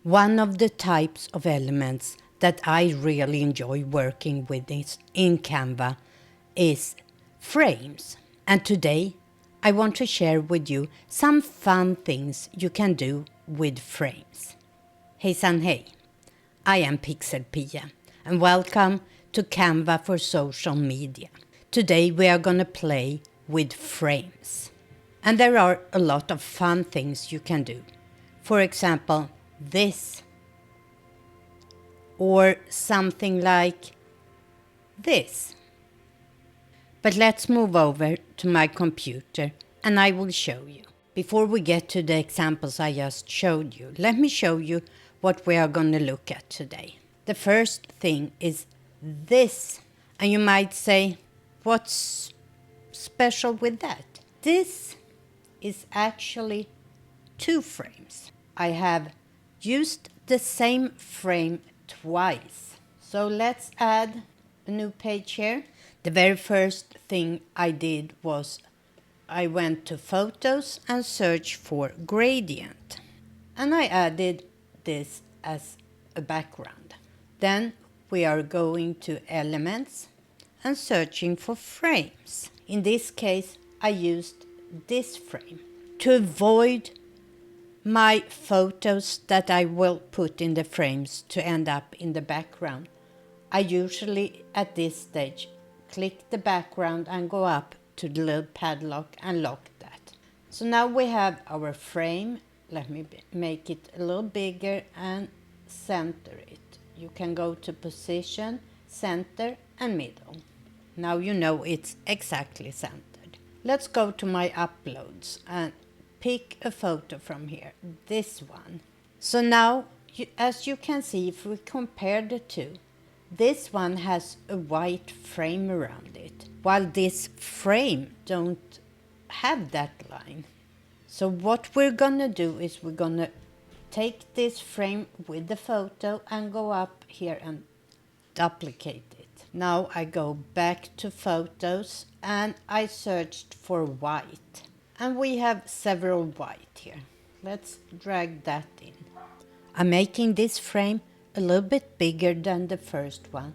One of the types of elements that I really enjoy working with in Canva is frames. And today I want to share with you some fun things you can do with frames. Hejsan hej! I am PixelPia and welcome to Canva for social media. Today we are going to play with frames. And there are a lot of fun things you can do. For example, this, or something like this. But let's move over to my computer and I will show you. Before we get to the examples I just showed you, let me show you what we are going to look at today. The first thing is this, and you might say, what's special with that? This is actually two frames. I have used the same frame twice. So let's add a new page here. The very first thing I did was I went to Photos and searched for gradient. And I added this as a background. Then we are going to Elements and searching for frames. In this case, I used this frame. To avoid my photos that I will put in the frames to end up in the background, I usually at this stage click the background and go up to the little padlock and lock that. So now we have our frame. Let me make it a little bigger and center it. You can go to Position, Center and Middle. Now you know it's exactly centered. Let's go to my uploads and pick a photo from here, this one. So now, as you can see, if we compare the two, this one has a white frame around it, while this frame don't have that line. So what we're gonna do is we're gonna take this frame with the photo and go up here and duplicate it. Now I go back to Photos and I searched for white. And we have several white here. Let's drag that in. I'm making this frame a little bit bigger than the first one.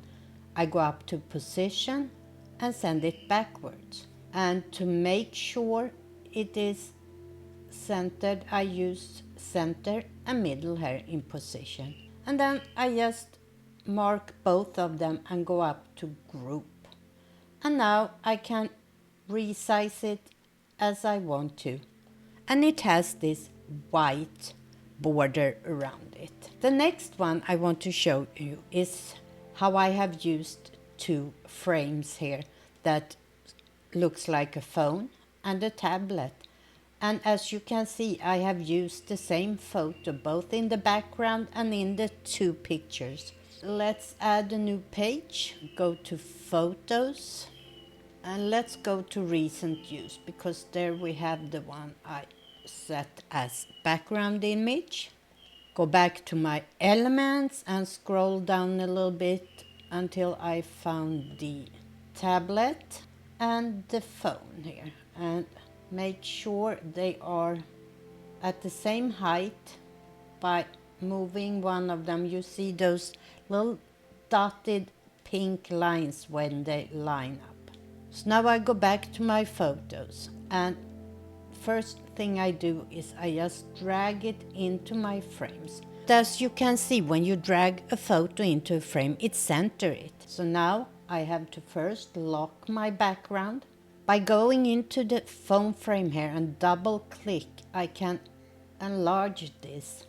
I go up to Position and send it backwards. And to make sure it is centered, I use Center and Middle here in Position. And then I just mark both of them and go up to Group. And now I can resize it as I want to. And it has this white border around it. The next one I want to show you is how I have used two frames here that looks like a phone and a tablet. And as you can see, I have used the same photo both in the background and in the two pictures. Let's add a new page. Go to Photos. And let's go to recent use, because there we have the one I set as background image. Go back to my elements and scroll down a little bit until I found the tablet and the phone here. And make sure they are at the same height by moving one of them. You see those little dotted pink lines when they line up. So now I go back to my photos, and first thing I do is I just drag it into my frames. As you can see, when you drag a photo into a frame, it centers it. So now I have to first lock my background. By going into the phone frame here and double click, I can enlarge this.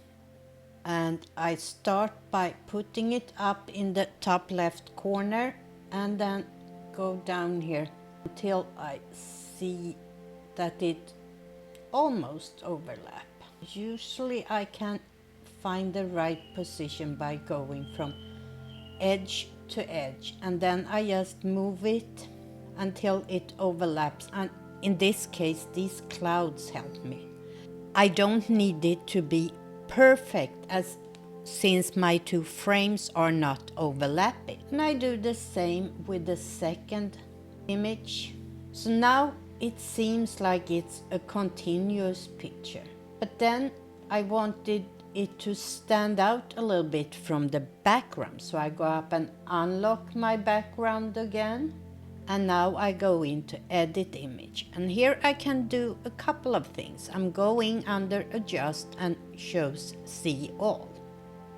And I start by putting it up in the top left corner and then go down here until I see that it almost overlap. Usually I can find the right position by going from edge to edge, and then I just move it until it overlaps. And in this case, these clouds help me. I don't need it to be perfect since my two frames are not overlapping. And I do the same with the second image. So now it seems like it's a continuous picture. But then I wanted it to stand out a little bit from the background. So I go up and unlock my background again. And now I go into edit image. And here I can do a couple of things. I'm going under adjust and shows see all.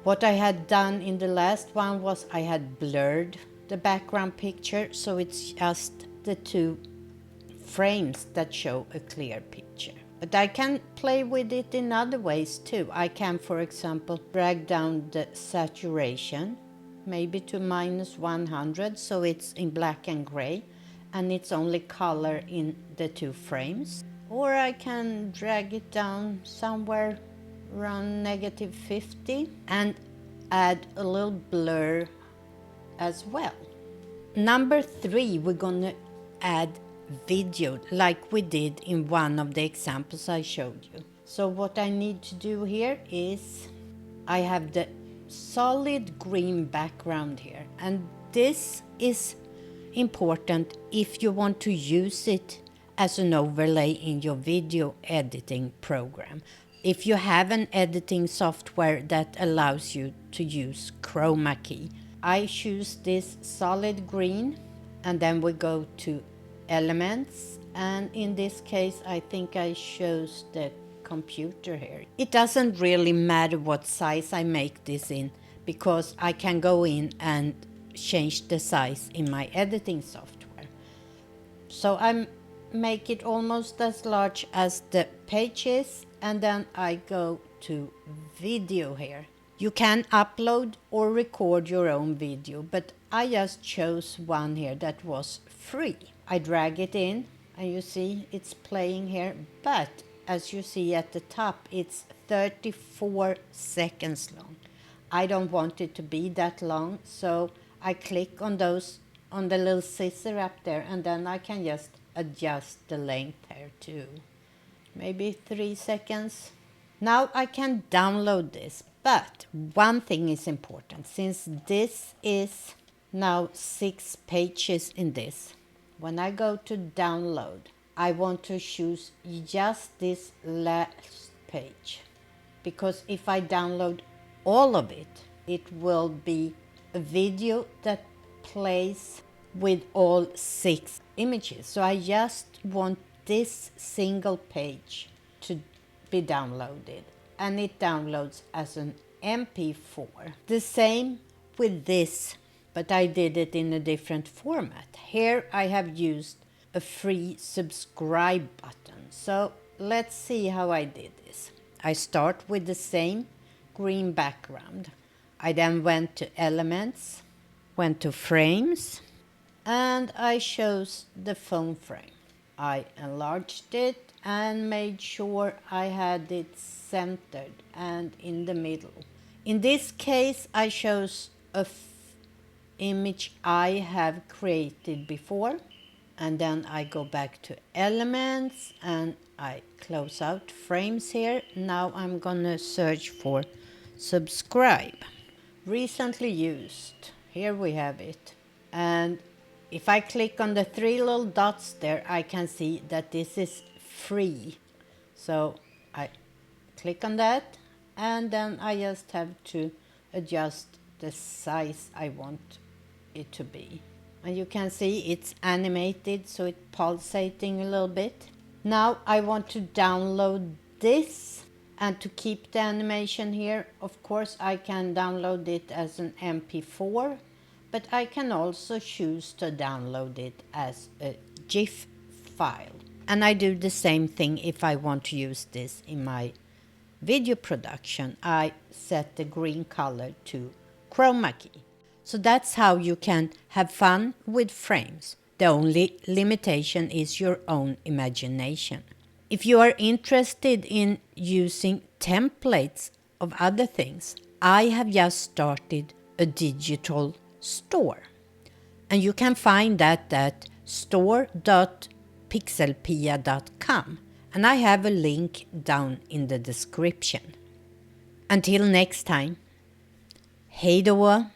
What I had done in the last one was I had blurred the background picture, so it's just the 2 frames that show a clear picture. But I can play with it in other ways too. I can, for example, drag down the saturation, maybe to -100, so it's in black and gray, and it's only color in the 2 frames. Or I can drag it down somewhere around -50 and add a little blur as well. Number 3, we're gonna add video like we did in one of the examples I showed you. So what I need to do here is I have the solid green background here, and this is important if you want to use it as an overlay in your video editing program. If you have an editing software that allows you to use chroma key, I choose this solid green, and then we go to elements, and in this case I think I chose the computer here. It doesn't really matter what size I make this in, because I can go in and change the size in my editing software. So I make it almost as large as the page is, and then I go to video here. You can upload or record your own video, but I just chose one here that was free. I drag it in, and you see it's playing here, but as you see at the top, it's 34 seconds long. I don't want it to be that long, so I click on those, on the little scissor up there, and then I can just adjust the length here too. Maybe 3 seconds. Now I can download this, but one thing is important. Since this is now 6 pages in this, when I go to download, I want to choose just this last page, because if I download all of it, it will be a video that plays with all 6 images. So I just want this single page to be downloaded, and it downloads as an MP4. The same with this, but I did it in a different format. Here I have used a free subscribe button. So let's see how I did this. I start with the same green background. I then went to elements, went to frames, and I chose the phone frame. I enlarged it and made sure I had it centered and in the middle. In this case, I chose a image I have created before, and then I go back to elements and I close out frames here. Now I'm gonna search for subscribe. Recently used, here we have it. And if I click on the 3 little dots there, I can see that this is free. So I click on that, and then I just have to adjust the size I want it to be. And you can see it's animated, so it's pulsating a little bit. Now I want to download this, and to keep the animation here, of course I can download it as an MP4, but I can also choose to download it as a GIF file. And I do the same thing if I want to use this in my video production. I set the green color to chroma key. So that's how you can have fun with frames. The only limitation is your own imagination. If you are interested in using templates of other things, I have just started a digital store. And you can find that at store.pixelpia.com. And I have a link down in the description. Until next time, hej då!